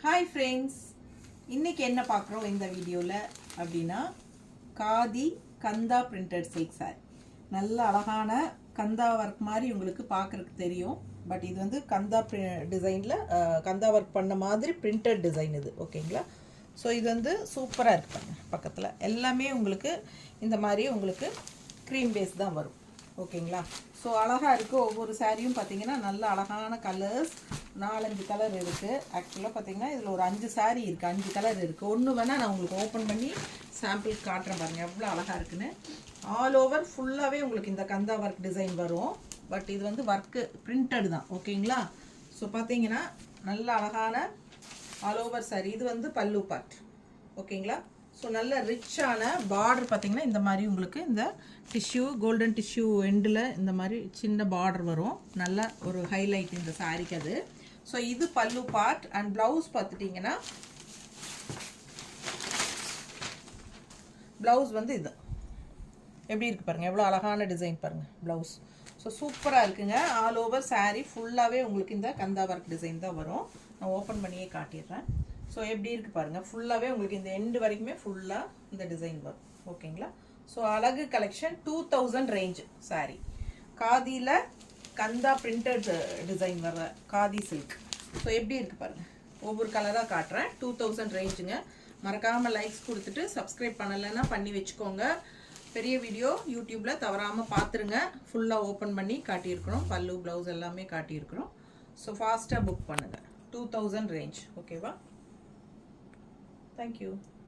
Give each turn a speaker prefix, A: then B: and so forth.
A: Hi friends, இன்றைக்கி என்ன பார்க்குறோம் இந்த வீடியோவில் அப்படின்னா காதி கந்தா பிரிண்டட் சில்க் சாரி. நல்ல அழகான கந்தா ஒர்க் மாதிரி உங்களுக்கு பார்க்குறதுக்கு தெரியும். பட் இது வந்து கந்தா டிசைனில் கந்தா ஒர்க் பண்ண மாதிரி பிரிண்டட் டிசைன் இது. ஓகேங்களா? ஸோ இது வந்து சூப்பராக இருப்பாங்க. பக்கத்தில் எல்லாமே உங்களுக்கு இந்த மாதிரி உங்களுக்கு க்ரீம் பேஸ் தான் வரும். ஓகேங்களா? ஸோ அழகாக இருக்குது. ஒவ்வொரு சாரியும் பார்த்திங்கன்னா நல்ல அழகான கலர்ஸ், 4-5 கலர் இருக்குது. ஆக்சுவலாக பார்த்திங்கன்னா இதில் ஒரு 5 சாரீ இருக்குது, 5 கலர் இருக்குது. ஒன்று வேணால் நான் உங்களுக்கு ஓப்பன் பண்ணி சாம்பிள் காட்டுறேன் பாருங்கள் எவ்வளோ அழகாக இருக்குன்னு. ஆல் ஓவர் ஃபுல்லாகவே உங்களுக்கு இந்த கந்தா ஒர்க் டிசைன் வரும். பட் இது வந்து ஒர்க்கு பிரிண்டட் தான். ஓகேங்களா? ஸோ பார்த்தீங்கன்னா நல்ல அழகான ஆல் ஓவர் சாரி. இது வந்து பல்லு பார்ட். ஓகேங்களா? ஸோ நல்ல ரிச்சான பார்டர் பார்த்திங்கன்னா இந்த மாதிரி உங்களுக்கு இந்த டிஷ்யூ கோல்டன் டிஷ்யூ எண்டில் இந்த மாதிரி சின்ன பார்டர் வரும். நல்ல ஒரு ஹைலைட் இந்த சாரிக்கு அது. ஸோ இது பல்லு பார்ட். அண்ட் ப்ளவுஸ் பார்த்துட்டிங்கன்னா ப்ளவுஸ் வந்து இது எப்படி இருக்குது பாருங்கள், எவ்வளோ அழகான டிசைன் பாருங்கள் ப்ளவுஸ். ஸோ சூப்பராக இருக்குங்க. ஆல் ஓவர் சாரீ ஃபுல்லாகவே உங்களுக்கு இந்த கந்தா ஒர்க் டிசைன் தான் வரும். நான் ஓப்பன் பண்ணியே காட்டிடுறேன். ஸோ எப்படி இருக்குது பாருங்கள், ஃபுல்லாகவே உங்களுக்கு இந்த எண்டு வரைக்குமே ஃபுல்லாக இந்த டிசைன் வரும். ஓகேங்களா? ஸோ அழகு கலெக்ஷன் 2000 ரேஞ்ச் சாரீ. காதியில் கந்தா பிரிண்டட் டிசைன் வர காதி சில்க். ஸோ எப்படி இருக்குது பாருங்கள், ஒவ்வொரு கலராக காட்டுறேன். 2000 ரேஞ்சுங்க. மறக்காமல் லைக்ஸ் கொடுத்துட்டு சப்ஸ்கிரைப் பண்ணலைன்னா பண்ணி வச்சுக்கோங்க. பெரிய வீடியோ யூடியூப்பில் தவறாமல் பார்த்துருங்க. ஃபுல்லாக ஓப்பன் பண்ணி காட்டியிருக்கிறோம். பல்லு ப்ளவுஸ் எல்லாமே காட்டியிருக்கிறோம். ஸோ ஃபாஸ்ட்டாக புக் பண்ணுங்கள். 2000 ரேஞ்ச். ஓகேவா? Thank you.